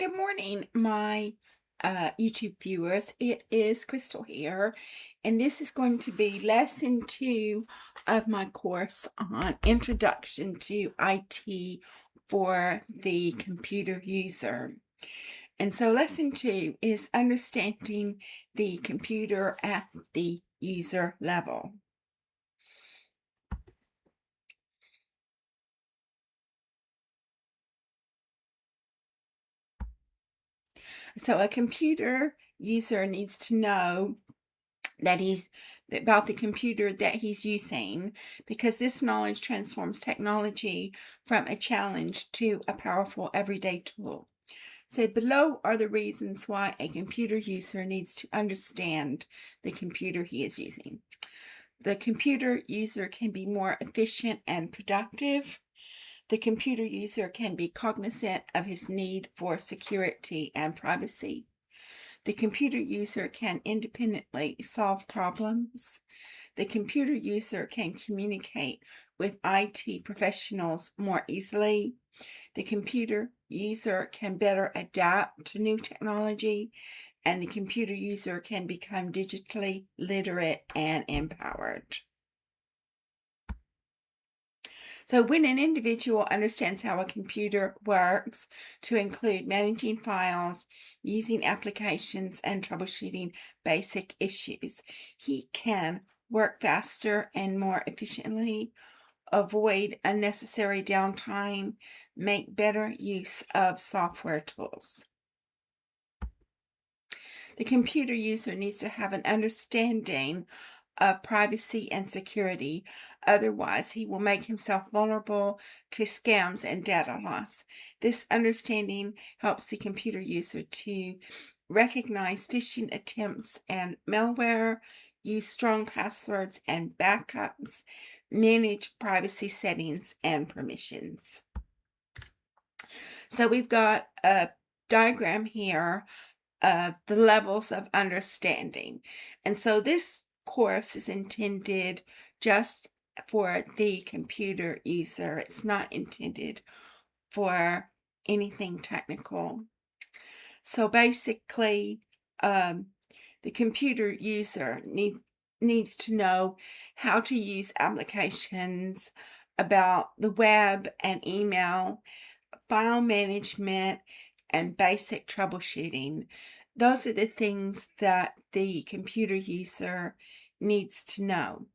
Good morning, my YouTube viewers. It is Crystal here, and this is going to be lesson 2 of my course on Introduction to IT for the Computer User. And so lesson 2 is understanding the computer at the user level. So a computer user needs to know that he's about the computer that he's using, because this knowledge transforms technology from a challenge to a powerful everyday tool. So below are the reasons why a computer user needs to understand the computer he is using. The computer user can be more efficient and productive. The computer user can be cognizant of his need for security and privacy. The computer user can independently solve problems. The computer user can communicate with IT professionals more easily. The computer user can better adapt to new technology, and the computer user can become digitally literate and empowered. So when an individual understands how a computer works, to include managing files, using applications, and troubleshooting basic issues, he can work faster and more efficiently, avoid unnecessary downtime, make better use of software tools. The computer user needs to have an understanding of privacy and security. Otherwise, he will make himself vulnerable to scams and data loss. This understanding helps the computer user to recognize phishing attempts and malware, use strong passwords and backups, manage privacy settings and permissions. So we've got a diagram here of the levels of understanding. And so this course is intended just for the computer user. It's not intended for anything technical. So basically, the computer user needs to know how to use applications, about the web and email, file management, and basic troubleshooting. Those are the things that the computer user needs to know.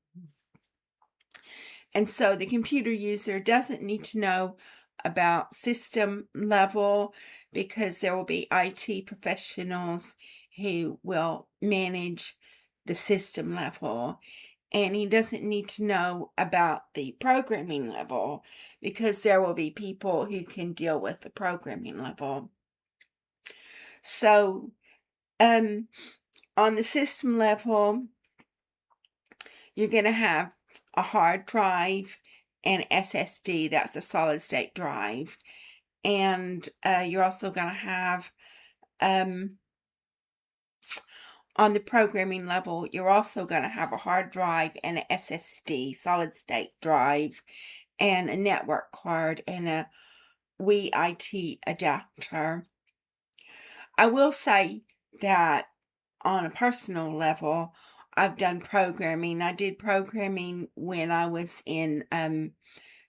And so the computer user doesn't need to know about system level, because there will be IT professionals who will manage the system level. And he doesn't need to know about the programming level, because there will be people who can deal with the programming level. So on the system level, you're going to have a hard drive and SSD, that's a solid state drive. And you're also going to have, on the programming level, you're also going to have a hard drive and an SSD, solid state drive, and a network card and a Wii IT adapter. I will say that on a personal level, I've done programming. I did programming when I was in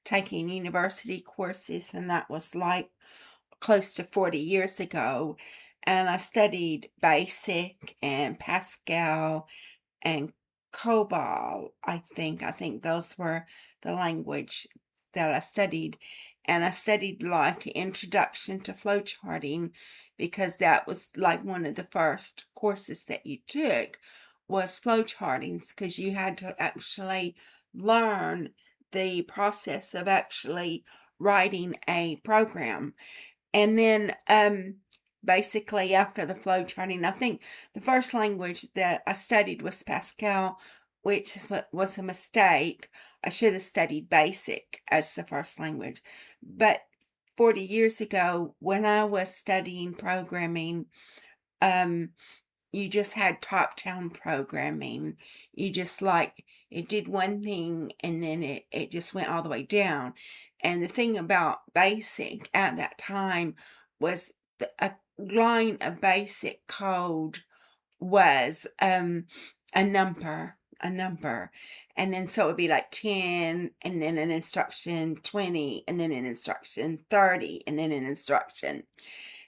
taking university courses, and that was like close to 40 years ago. And I studied BASIC and Pascal and COBOL. I think those were the language that I studied. And I studied like Introduction to Flowcharting, because that was like one of the first courses that you took was flowcharting, because you had to actually learn the process of actually writing a program. And then basically after the flowcharting, I think the first language that I studied was Pascal, which is what was a mistake. I should have studied BASIC as the first language. But 40 years ago, when I was studying programming, you just had top-down programming. You just like, it did one thing and then it just went all the way down. And the thing about BASIC at that time was a line of basic code was a number, and then so it would be like 10, and then an instruction 20, and then an instruction 30, and then an instruction.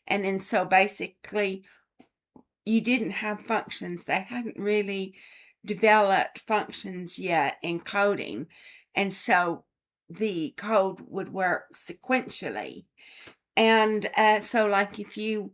And then so basically you didn't have functions. They hadn't really developed functions yet in coding, and so the code would work sequentially. And so like if you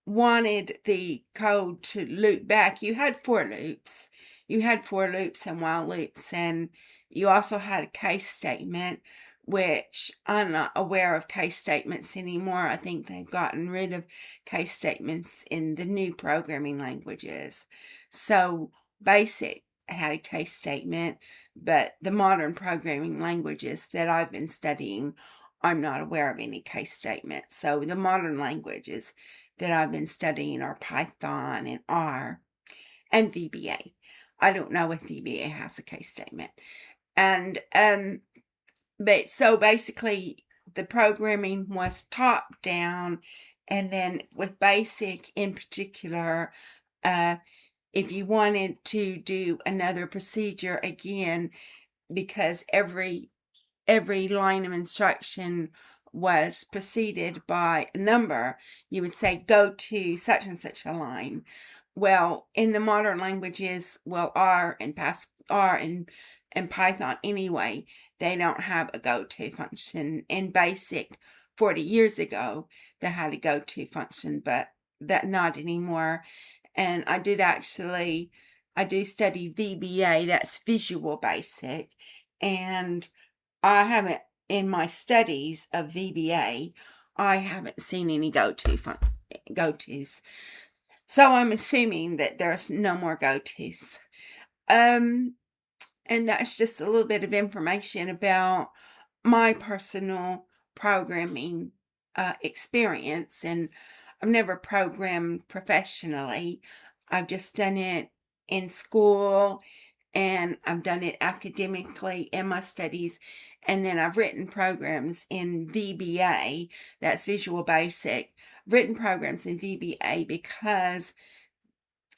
wanted the code to loop back, you had for loops. You had for loops and while loops, and you also had a case statement, which I'm not aware of case statements anymore. I think they've gotten rid of case statements in the new programming languages. So BASIC had a case statement, but the modern programming languages that I've been studying, I'm not aware of any case statement. So the modern languages that I've been studying are Python and R and VBA. I don't know if VBA has a case statement. And but so basically the programming was top down, and then with BASIC in particular, if you wanted to do another procedure again, because every line of instruction was preceded by a number, you would say go to such and such a line. Well, in the modern languages, well, R and Python anyway, they don't have a go-to function. In BASIC 40 years ago, they had a go-to function, but that not anymore. And I do study VBA, that's Visual Basic, and I haven't, in my studies of VBA, I haven't seen any go-tos. So I'm assuming that there's no more go-tos. And that's just a little bit of information about my personal programming experience. And I've never programmed professionally. I've just done it in school, and I've done it academically in my studies, and then I've written programs in VBA, that's Visual Basic. I've written programs in VBA because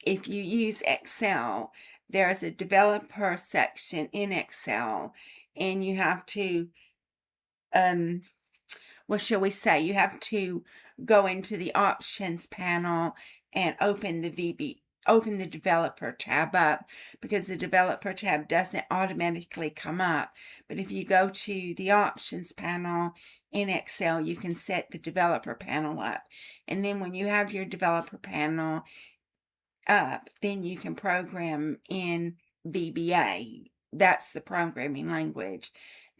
if you use Excel, there's a developer section in Excel, and you have to, what shall we say, you have to go into the options panel and open the developer tab up, because the developer tab doesn't automatically come up. But if you go to the options panel in Excel, you can set the developer panel up. And then when you have your developer panel up, then you can program in VBA. That's the programming language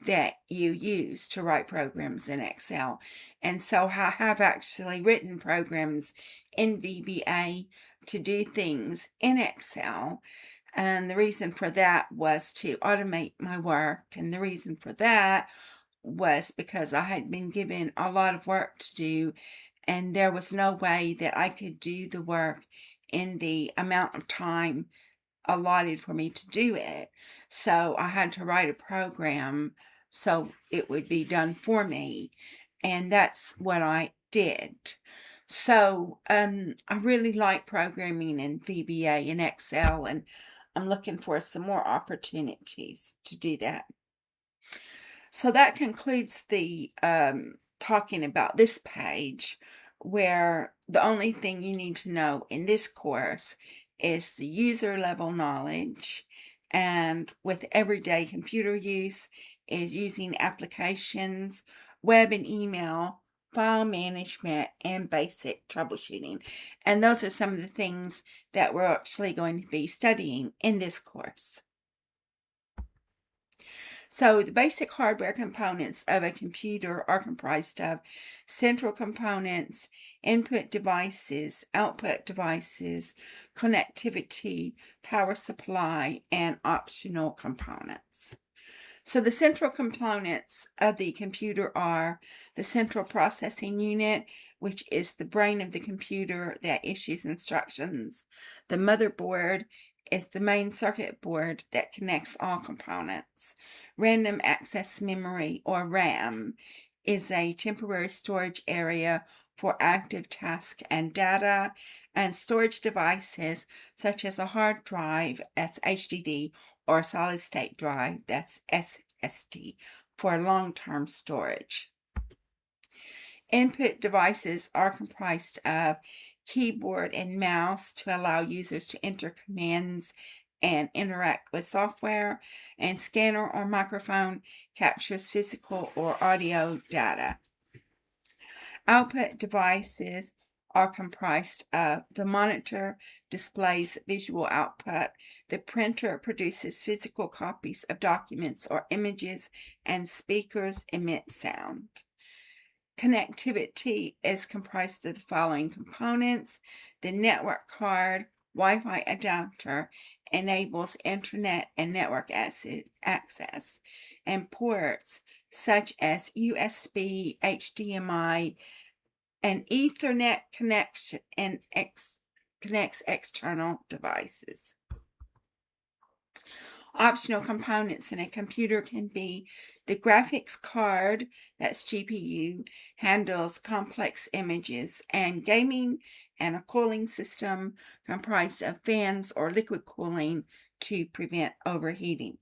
that you use to write programs in Excel. And so I have actually written programs in VBA to do things in Excel. And the reason for that was to automate my work. And the reason for that was because I had been given a lot of work to do, and there was no way that I could do the work in the amount of time allotted for me to do it. So I had to write a program so it would be done for me. And that's what I did. So I really like programming in VBA and Excel, and I'm looking for some more opportunities to do that. So that concludes the talking about this page, where the only thing you need to know in this course is the user level knowledge, and with everyday computer use is using applications, web and email, file management, and basic troubleshooting. And those are some of the things that we're actually going to be studying in this course. So the basic hardware components of a computer are comprised of central components, input devices, output devices, connectivity, power supply, and optional components. So the central components of the computer are the central processing unit, which is the brain of the computer that issues instructions. The motherboard is the main circuit board that connects all components. Random access memory, or RAM, is a temporary storage area for active tasks and data, and storage devices such as a hard drive, that's HDD, or a solid state drive, that's SSD, for long-term storage. Input devices are comprised of keyboard and mouse to allow users to enter commands and interact with software, and scanner or microphone captures physical or audio data. Output devices are comprised of the monitor displays visual output, the printer produces physical copies of documents or images, and speakers emit sound. Connectivity is comprised of the following components. The network card, Wi-Fi adapter enables internet and network access, and ports such as USB, HDMI, and Ethernet connection and connects external devices. Optional components in a computer can be the graphics card, that's GPU, handles complex images and gaming, and a cooling system comprised of fans or liquid cooling to prevent overheating.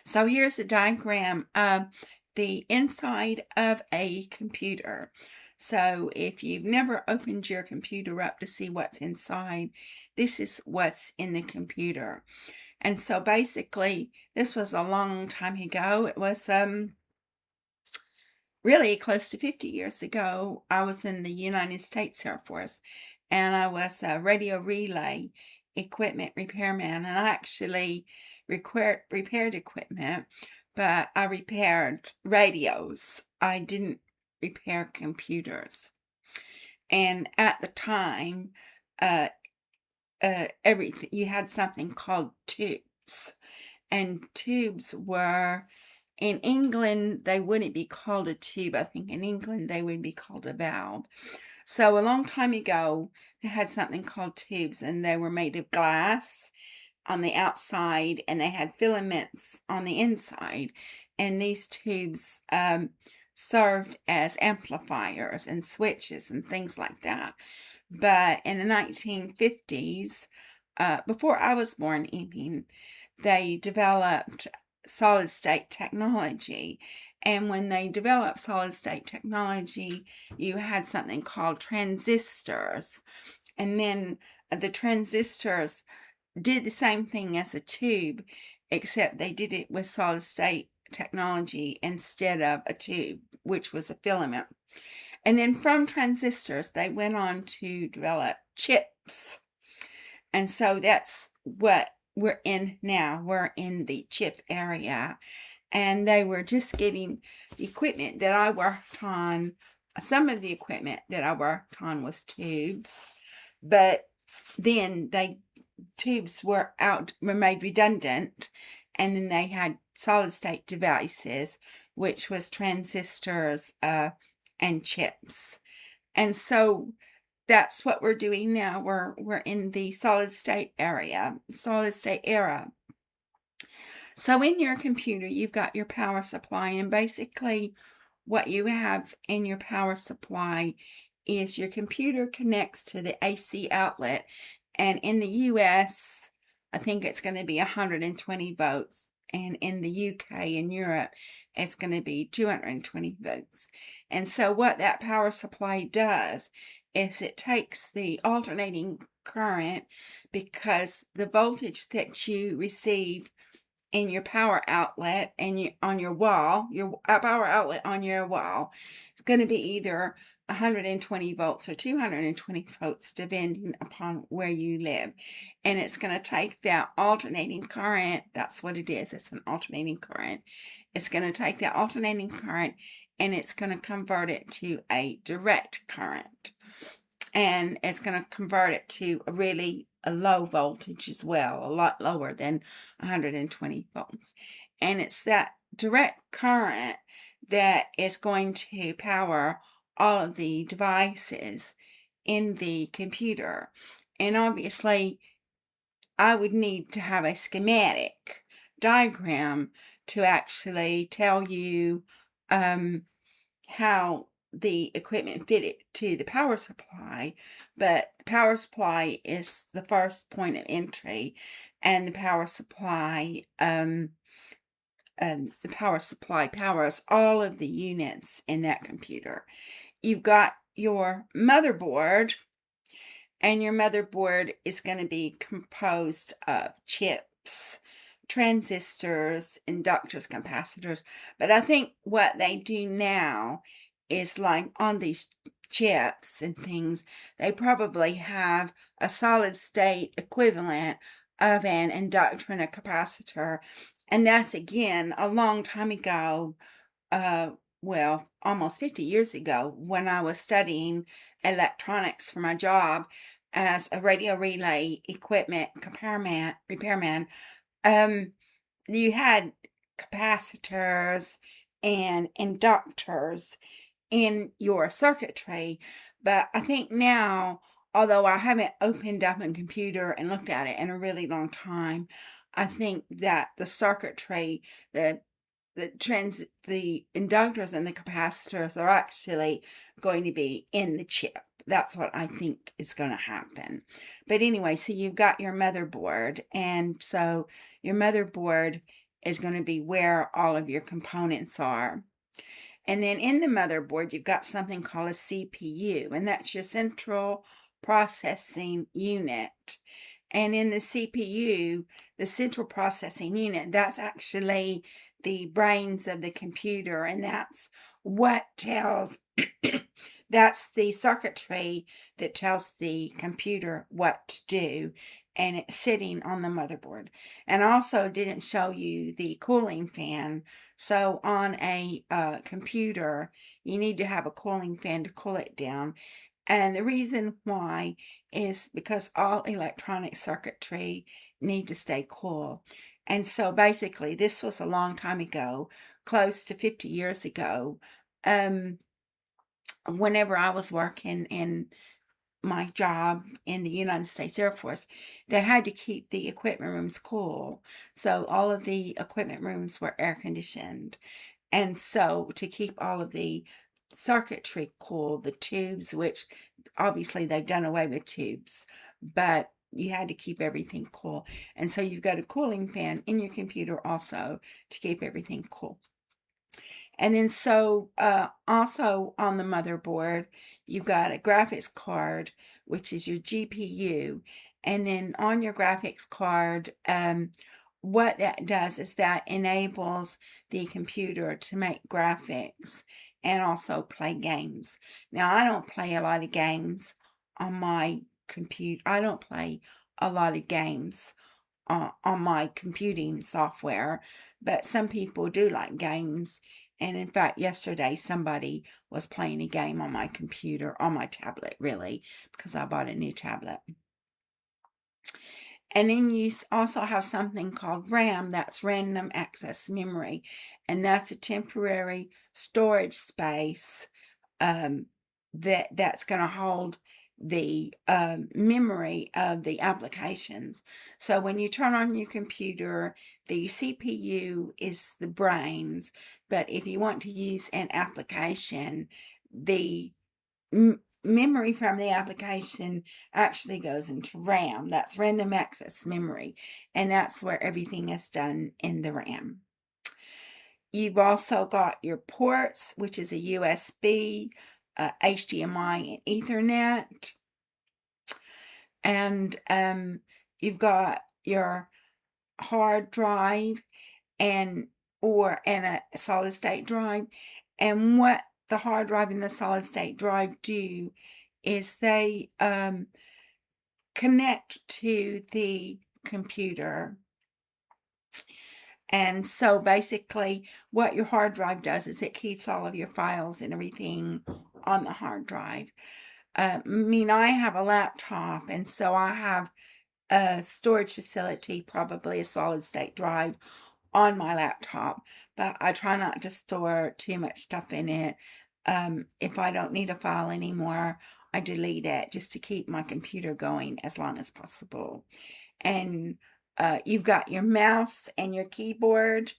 So here's a diagram of the inside of a computer. So if you've never opened your computer up to see what's inside, this is what's in the computer. And so basically, this was a long time ago. It was really close to 50 years ago. I was in the United States Air Force, and I was a radio relay equipment repairman, and I actually repaired equipment, but I repaired radios. I didn't repair computers. And at the time, everything, you had something called tubes, and tubes were, in England they wouldn't be called a tube. I think in England they would be called a valve. So a long time ago they had something called tubes, and they were made of glass on the outside, and they had filaments on the inside, and these tubes served as amplifiers and switches and things like that. But in the 1950s, before I was born even, they developed solid state technology. And when they developed solid state technology, you had something called transistors. And then the transistors did the same thing as a tube, except they did it with solid state technology instead of a tube, which was a filament. And then from transistors, they went on to develop chips. And so that's what we're in now. We're in the chip area. And they were just getting the equipment that I worked on. Some of the equipment that I worked on was tubes. But then tubes were made redundant. And then they had solid state devices, which was transistors and chips. And so that's what we're doing now. We're in the solid state era. So in your computer, you've got your power supply, and basically what you have in your power supply is your computer connects to the AC outlet, and in the US, I think it's going to be 120 volts. And in the UK and Europe, it's going to be 220 volts. And so what that power supply does is it takes the alternating current, because the voltage that you receive in your power outlet and on your wall, your power outlet on your wall, it's going to be either 120 volts or 220 volts, depending upon where you live. And it's going to take that alternating current. That's what it is. It's an alternating current. It's going to take that alternating current and it's going to convert it to a direct current. And it's going to convert it to a low voltage as well, a lot lower than 120 volts. And it's that direct current that is going to power all of the devices in the computer. And obviously, I would need to have a schematic diagram to actually tell you how the equipment fitted to the power supply, but the power supply is the first point of entry, and the power supply powers all of the units in that computer. You've got your motherboard, and your motherboard is going to be composed of chips, transistors, inductors, capacitors. But I think what they do now is, like, on these chips and things, they probably have a solid state equivalent of an inductor and a capacitor. And that's, again, a long time ago, well, almost 50 years ago, when I was studying electronics for my job as a radio relay equipment repairman. You had capacitors and inductors in your circuitry, but I think now, although I haven't opened up a computer and looked at it in a really long time, I think that the circuitry, the inductors and the capacitors are actually going to be in the chip. That's what I think is going to happen. But anyway, so you've got your motherboard, and so your motherboard is going to be where all of your components are. And then in the motherboard, you've got something called a CPU, and that's your central processing unit. And in the CPU, the central processing unit, that's actually the brains of the computer, and that's what tells, that's the circuitry that tells the computer what to do, and it's sitting on the motherboard. And I also didn't show you the cooling fan. So on a computer, you need to have a cooling fan to cool it down. And the reason why is because all electronic circuitry need to stay cool. And so basically, this was a long time ago, close to 50 years ago. Whenever I was working in my job in the United States Air Force, they had to keep the equipment rooms cool. So all of the equipment rooms were air conditioned. And so to keep all of the circuitry cool, the tubes, which obviously they've done away with tubes, but you had to keep everything cool. And so you've got a cooling fan in your computer also to keep everything cool. And then so also on the motherboard, you've got a graphics card, which is your GPU. And then on your graphics card, what that does is that enables the computer to make graphics and also play games. Now, I don't play a lot of games on my computer. I don't play a lot of games on my computing software, but some people do like games. And in fact, yesterday somebody was playing a game on my computer, on my tablet, really, because I bought a new tablet. And then you also have something called RAM, that's random access memory, and that's a temporary storage space that's going to hold the memory of the applications. So when you turn on your computer, the CPU is the brains, but if you want to use an application, the memory from the application actually goes into RAM. That's random access memory, and that's where everything is done in the RAM. You've also got your ports, which is a USB, HDMI, and Ethernet. And you've got your hard drive and a solid state drive. And what the hard drive and the solid state drive do is they connect to the computer. And so basically what your hard drive does is it keeps all of your files and everything on the hard drive. I mean, I have a laptop, and so I have a storage facility, probably a solid state drive on my laptop, but I try not to store too much stuff in it. If I don't need a file anymore, I delete it just to keep my computer going as long as possible. And you've got your mouse and your keyboard,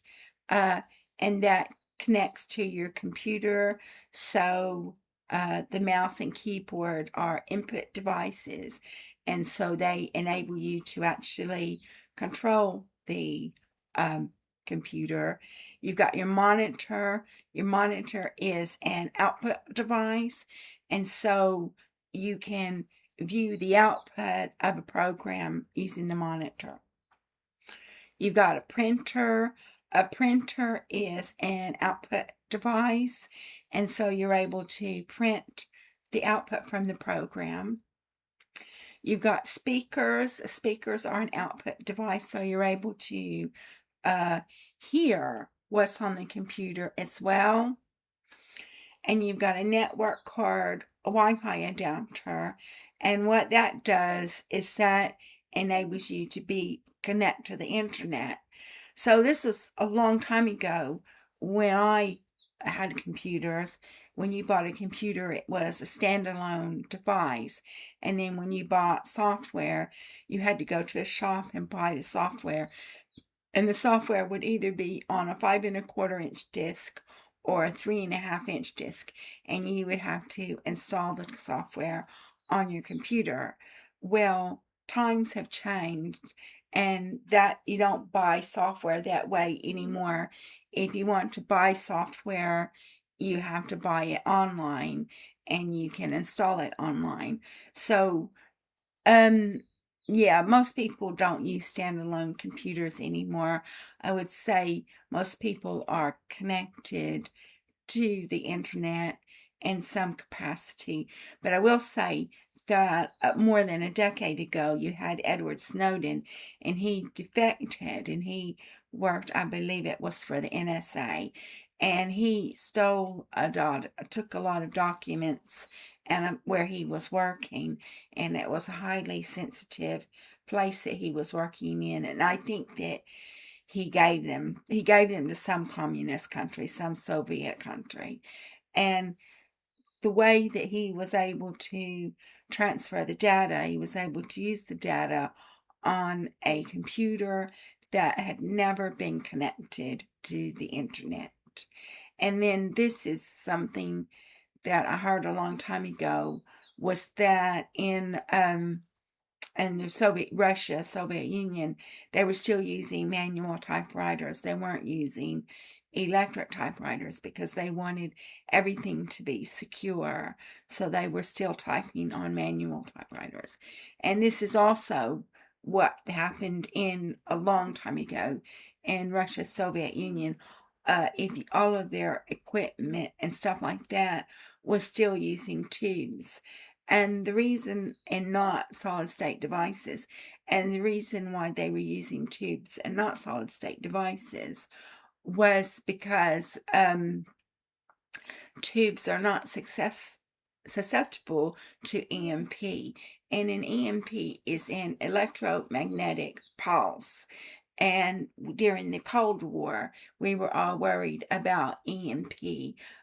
uh, and that connects to your computer. So the mouse and keyboard are input devices, and so they enable you to actually control the um, computer. You've got your monitor. Your monitor is an output device, and so you can view the output of a program using the monitor. You've got a printer. A printer is an output device, and so you're able to print the output from the program. You've got speakers. Speakers are an output device, so you're able to hear what's on the computer as well. And you've got a network card, a Wi-Fi adapter, and what that does is that enables you to be connect to the internet. So this was a long time ago when I had computers. When you bought a computer, it was a standalone device. And then when you bought software, you had to go to a shop and buy the software. And the software would either be on a 5 1/4 inch disc or a 3 1/2 inch disc. And you would have to install the software on your computer. Well, times have changed, and that you don't buy software that way anymore. If you want to buy software, you have to buy it online, and you can install it online. So um, yeah, most people don't use standalone computers anymore. I would say most people are connected to the internet in some capacity. But I will say that more than a decade ago, you had Edward Snowden, and he defected, and he worked, I believe it was for the NSA, and he took a lot of documents and where he was working, and it was a highly sensitive place that he was working in, and I think that he gave them to some communist country, some Soviet country. And the way that he was able to transfer the data, he was able to use the data on a computer that had never been connected to the internet. And then this is something that I heard a long time ago, was that in the Soviet Union, they were still using manual typewriters. They weren't using electric typewriters because they wanted everything to be secure. So they were still typing on manual typewriters. And this is also what happened in a long time ago in Russia, Soviet Union. If all of their equipment and stuff like that was still using tubes. And the reason, and not solid state devices, and the reason why they were using tubes and not solid state devices was because tubes are not susceptible to EMP. And an EMP is an electromagnetic pulse. And during the Cold War, we were all worried about EMP,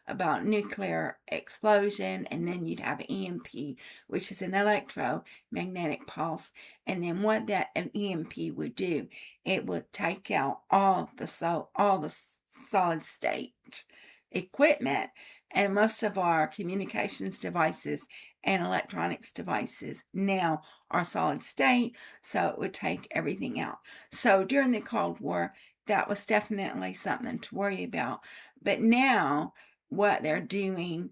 about nuclear explosion, and then you'd have EMP, which is an electromagnetic pulse. And then what an EMP would do, it would take out all the solid state equipment. And most of our communications devices and electronics devices now are solid state, so it would take everything out. So during the Cold War, that was definitely something to worry about. But now, what they're doing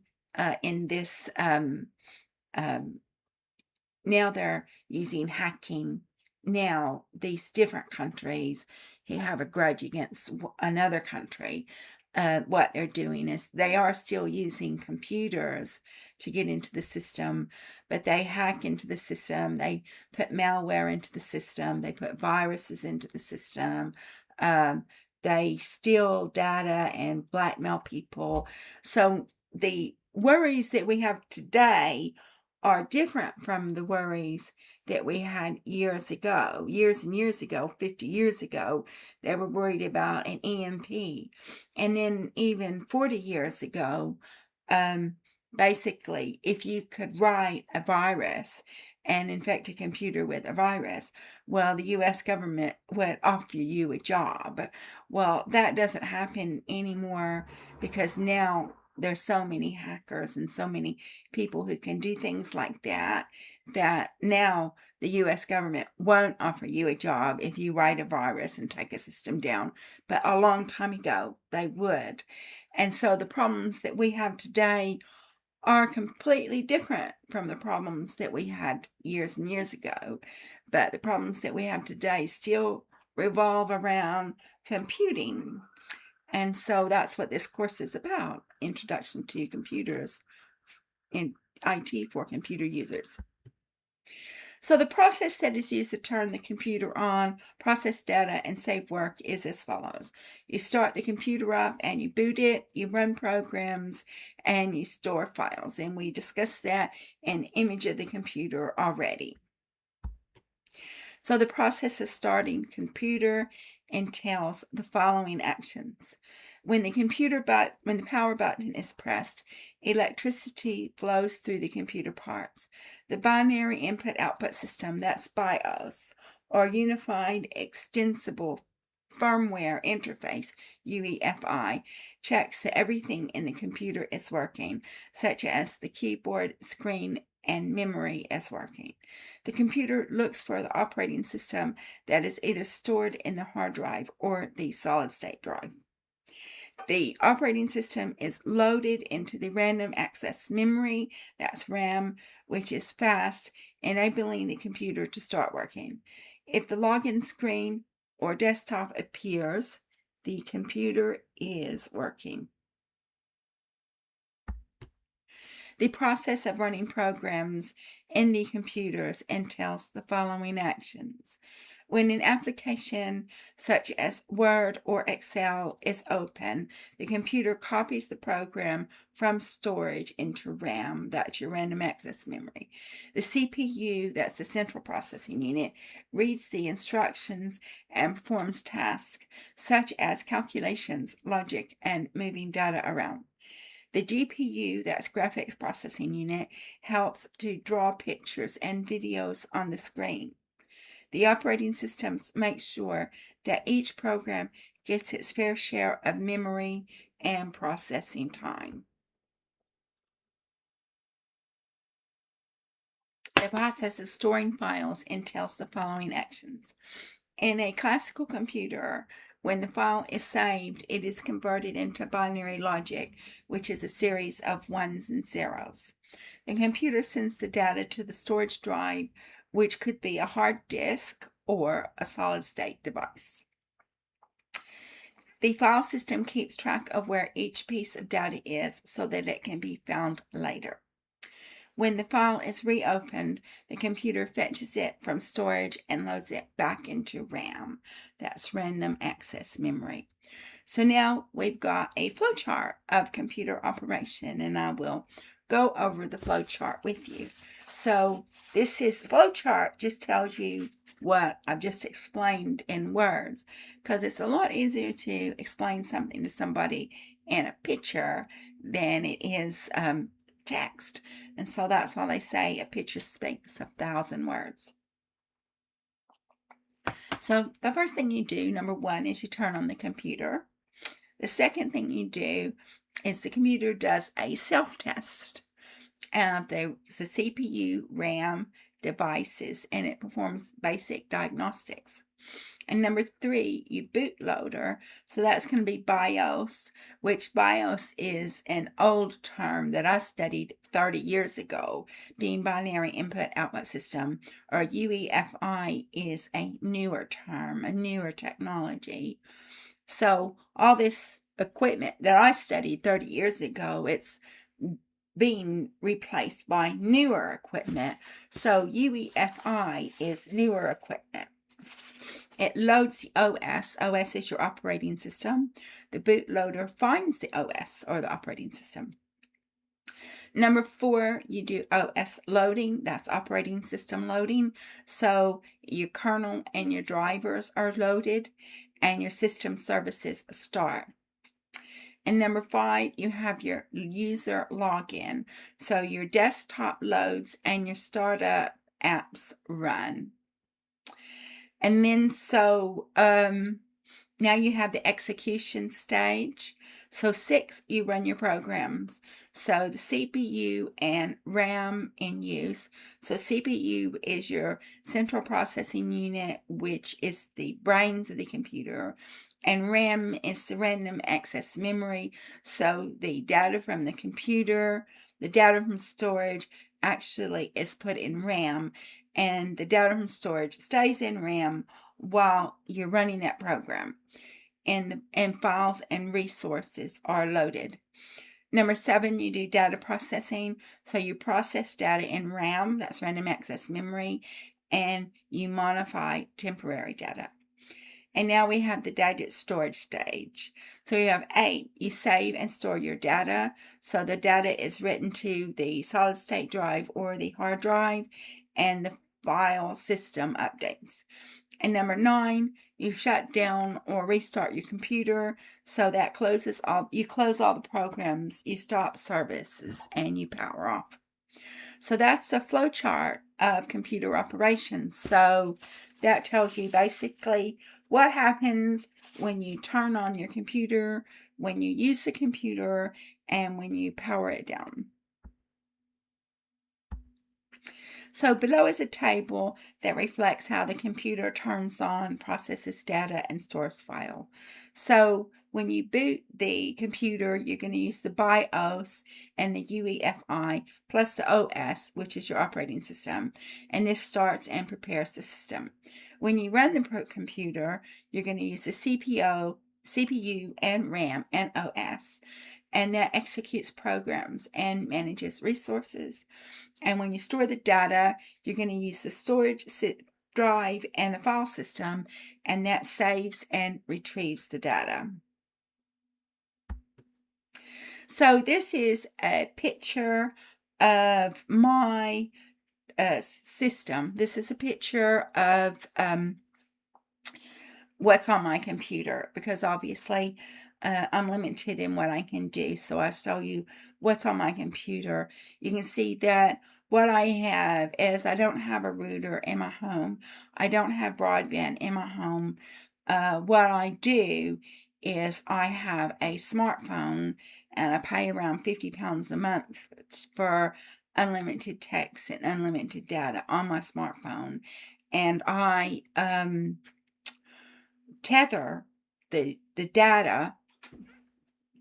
in this, now they're using hacking. Now, these different countries who have a grudge against another country, what they're doing is they are still using computers to get into the system, but they hack into the system. They put malware into the system. They put viruses into the system. They steal data and blackmail people. So the worries that we have today are different from the worries that we had years and years ago, 50 years ago. They were worried about an EMP. And then even 40 years ago, basically, if you could write a virus and infect a computer with a virus, well, the US government would offer you a job. Well, that doesn't happen anymore because now there's so many hackers and so many people who can do things like that, that now the US government won't offer you a job if you write a virus and take a system down. But a long time ago, they would. And so the problems that we have today are completely different from the problems that we had years and years ago. But the problems that we have today still revolve around computing. And so that's what this course is about, Introduction to Computers in IT for Computer Users. So the process that is used to turn the computer on, process data, and save work is as follows. You start the computer up and you boot it, you run programs, and you store files. And we discussed that in Image of the Computer already. So the process of starting computer entails the following actions. When the power button is pressed, electricity flows through the computer parts. The binary input-output system, that's BIOS, or Unified Extensible Firmware Interface, UEFI, checks that everything in the computer is working, such as the keyboard, screen, and memory is working. The computer looks for the operating system that is either stored in the hard drive or the solid-state drive. The operating system is loaded into the random access memory, that's RAM, which is fast, enabling the computer to start working. If the login screen or desktop appears, the computer is working. The process of running programs in the computers entails the following actions. When an application such as Word or Excel is open, the computer copies the program from storage into RAM, that's your random access memory. The CPU, that's the central processing unit, reads the instructions and performs tasks such as calculations, logic, and moving data around. The GPU, that's graphics processing unit, helps to draw pictures and videos on the screen. The operating system makes sure that each program gets its fair share of memory and processing time. The process of storing files entails the following actions. In a classical computer, when the file is saved, it is converted into binary logic, which is a series of ones and zeros. The computer sends the data to the storage drive, which could be a hard disk or a solid-state device. The file system keeps track of where each piece of data is so that it can be found later. When the file is reopened, the computer fetches it from storage and loads it back into RAM. That's random access memory. So now we've got a flowchart of computer operation, and I will go over the flowchart with you. So this is the flowchart, just tells you what I've just explained in words, because it's a lot easier to explain something to somebody in a picture than it is text. And so that's why they say a picture speaks 1,000 words. So the first thing you do, number one, is you turn on the computer. The second thing you do is the computer does a self-test of the CPU, RAM, devices, and it performs basic diagnostics. And number three, you bootloader. So that's going to be BIOS, which BIOS is an old term that I studied 30 years ago, being binary input-output system, or UEFI is a newer term, a newer technology. So all this equipment that I studied 30 years ago, it's being replaced by newer equipment. So UEFI is newer equipment. It loads the OS. OS is your operating system. The bootloader finds the OS, or the operating system. Number four, you do OS loading. That's operating system loading. So your kernel and your drivers are loaded and your system services start. And number five, you have your user login. So your desktop loads and your startup apps run. And then now you have the execution stage. So 6, you run your programs. So the CPU and RAM in use. So CPU is your central processing unit, which is the brains of the computer. And RAM is the random access memory. So the data from the computer, the data from storage actually is put in RAM. And the data from storage stays in RAM while you're running that program, and files and resources are loaded. Number 7, you do data processing. So you process data in RAM, that's random access memory, and you modify temporary data. And now we have the data storage stage. So you have 8, you save and store your data. So the data is written to the solid state drive or the hard drive, and the file system updates. And number 9, you shut down or restart your computer. So that you close all the programs, you stop services, and you power off. So that's a flow chart of computer operations. So that tells you basically what happens when you turn on your computer, when you use the computer, and when you power it down. So below is a table that reflects how the computer turns on, processes data, and stores files. So when you boot the computer, you're going to use the BIOS and the UEFI plus the OS, which is your operating system. And this starts and prepares the system. When you run the computer, you're going to use the CPU and RAM and OS. And that executes programs and manages resources. And when you store the data, you're going to use the storage drive and the file system, and that saves and retrieves the data. So this is a picture of my system. This is a picture of what's on my computer, because obviously I'm limited in what I can do. So I show you what's on my computer. You can see that what I have is I don't have a router in my home. I don't have broadband in my home. What I do is I have a smartphone, and I pay around £50 a month for unlimited text and unlimited data on my smartphone. And I tether the data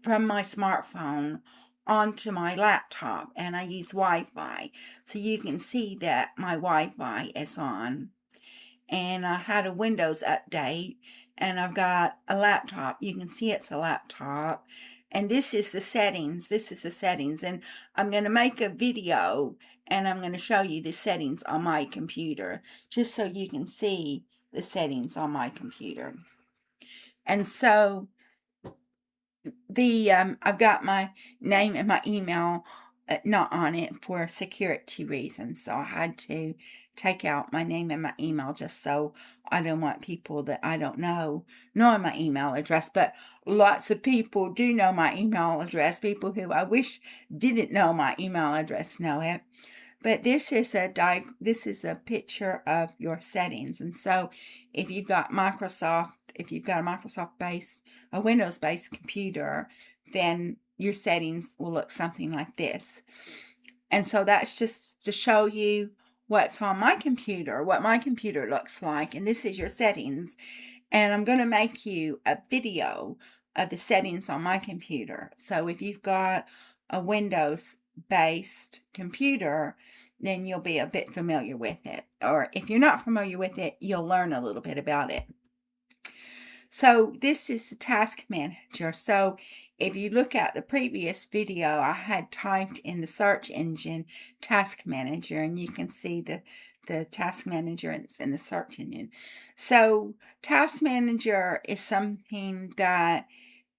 from my smartphone onto my laptop, and I use Wi-Fi. So you can see that my Wi-Fi is on. And I had a Windows update, and I've got a laptop. You can see it's a laptop. And this is the settings. This is the settings. And I'm going to make a video, and I'm going to show you the settings on my computer, just so you can see the settings on my computer. And so I've got my name and my email not on it for security reasons. So I had to take out my name and my email, just so I don't want people that I don't know knowing my email address. But lots of people do know my email address. People who I wish didn't know my email address know it. But this is a picture of your settings. And so if you've got a Windows-based computer, then your settings will look something like this. And so that's just to show you what's on my computer, what my computer looks like. And this is your settings. And I'm going to make you a video of the settings on my computer. So if you've got a Windows-based computer, then you'll be a bit familiar with it. Or if you're not familiar with it, you'll learn a little bit about it. So this is the task manager. So if you look at the previous video, I had typed in the search engine task manager, and you can see the task manager in the search engine. So task manager is something that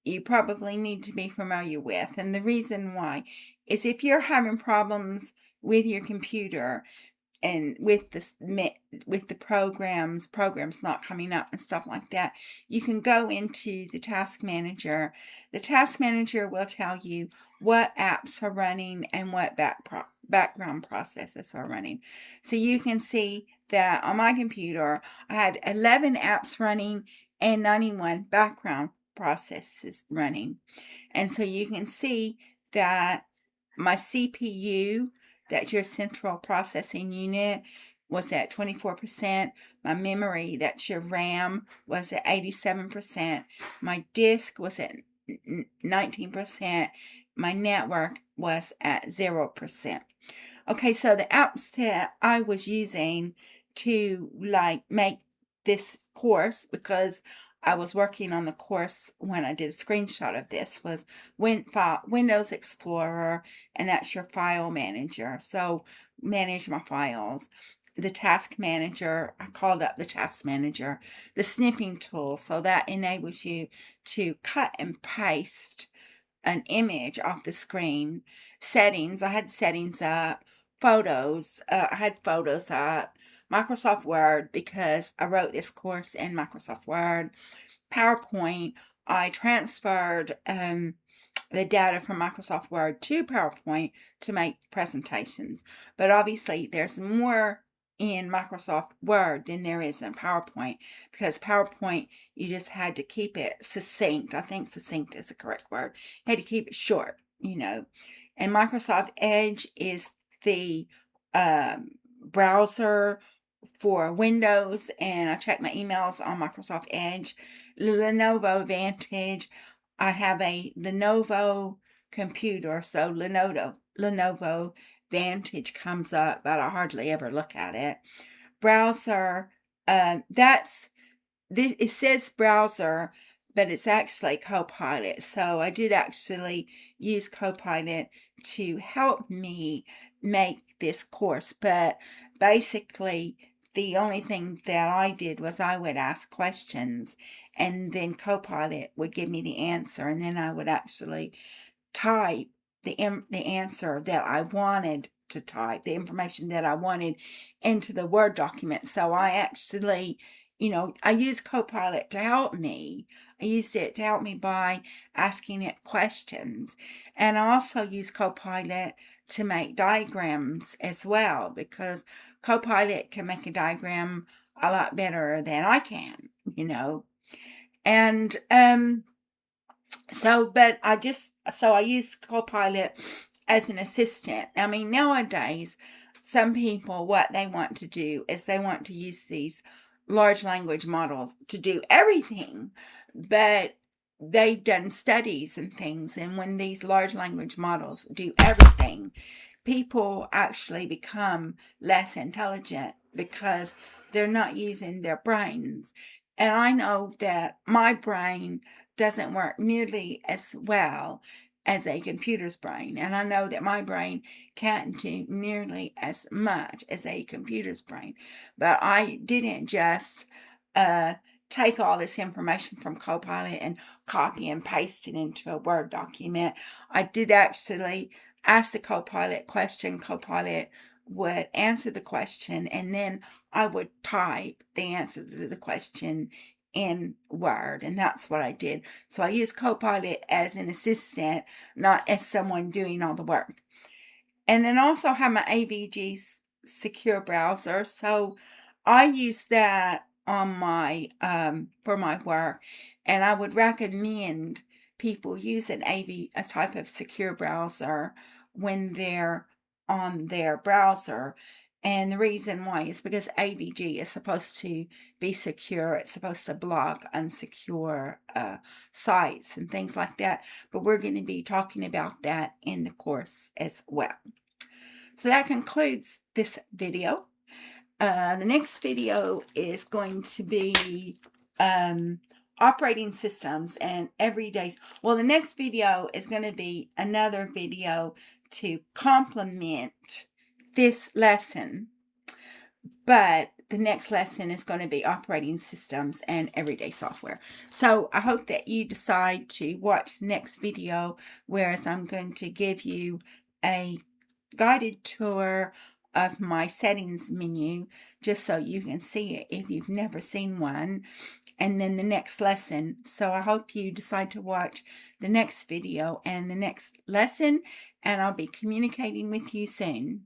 you probably need to be familiar with. And the reason why is if you're having problems with your computer, and with the programs not coming up and stuff like that, you can go into the task manager. The task manager will tell you what apps are running and what background processes are running. So you can see that on my computer, I had 11 apps running and 91 background processes running. And so you can see that my CPU, that's your central processing unit, was at 24%. My memory, that's your RAM, was at 87%. My disk was at 19%. My network was at 0%. Okay, so the apps that I was using to make this course, because I was working on the course when I did a screenshot of this, was Windows Explorer, and that's your file manager. So manage my files. The task manager, I called up the task manager. The snipping tool, so that enables you to cut and paste an image off the screen. Settings, I had settings up. Photos, I had photos up. Microsoft Word, because I wrote this course in Microsoft Word. PowerPoint, I transferred the data from Microsoft Word to PowerPoint to make presentations. But obviously there's more in Microsoft Word than there is in PowerPoint, because PowerPoint, you just had to keep it succinct. I think succinct is the correct word. You had to keep it short, And Microsoft Edge is the browser for Windows, and I check my emails on Microsoft Edge. Lenovo Vantage, I have a Lenovo computer, so Lenovo Vantage comes up, but I hardly ever look at it. Browser, it says browser, but it's actually Copilot. So I did actually use Copilot to help me make this course, but basically the only thing that I did was I would ask questions, and then Copilot would give me the answer, and then I would actually type the answer that I wanted to type, the information that I wanted, into the Word document. So I actually, I used Copilot to help me. I used it to help me by asking it questions. And I also use Copilot to make diagrams as well, because Copilot can make a diagram a lot better than I can, And I use Copilot as an assistant. I mean, nowadays, some people, what they want to do is they want to use these large language models to do everything, but they've done studies and things, and when these large language models do everything, people actually become less intelligent because they're not using their brains. And I know that my brain doesn't work nearly as well as a computer's brain. And I know that my brain can't do nearly as much as a computer's brain. But I didn't just take all this information from Copilot and copy and paste it into a Word document. I did actually ask the Copilot question. Copilot would answer the question, and then I would type the answer to the question in Word, and that's what I did. So I use Copilot as an assistant, not as someone doing all the work. And then also have my AVG secure browser. So I use that on my for my work, and I would recommend people use a type of secure browser when they're on their browser. And the reason why is because AVG is supposed to be secure. It's supposed to block unsecure sites and things like that. But we're going to be talking about that in the course as well. So that concludes this video. The next video is going to be operating systems and everyday. Well, the next video is going to be another video to complement this lesson, but the next lesson is going to be operating systems and everyday software. So I hope that you decide to watch the next video, whereas I'm going to give you a guided tour of my settings menu just so you can see it if you've never seen one, and then the next lesson. So I hope you decide to watch the next video and the next lesson, and I'll be communicating with you soon.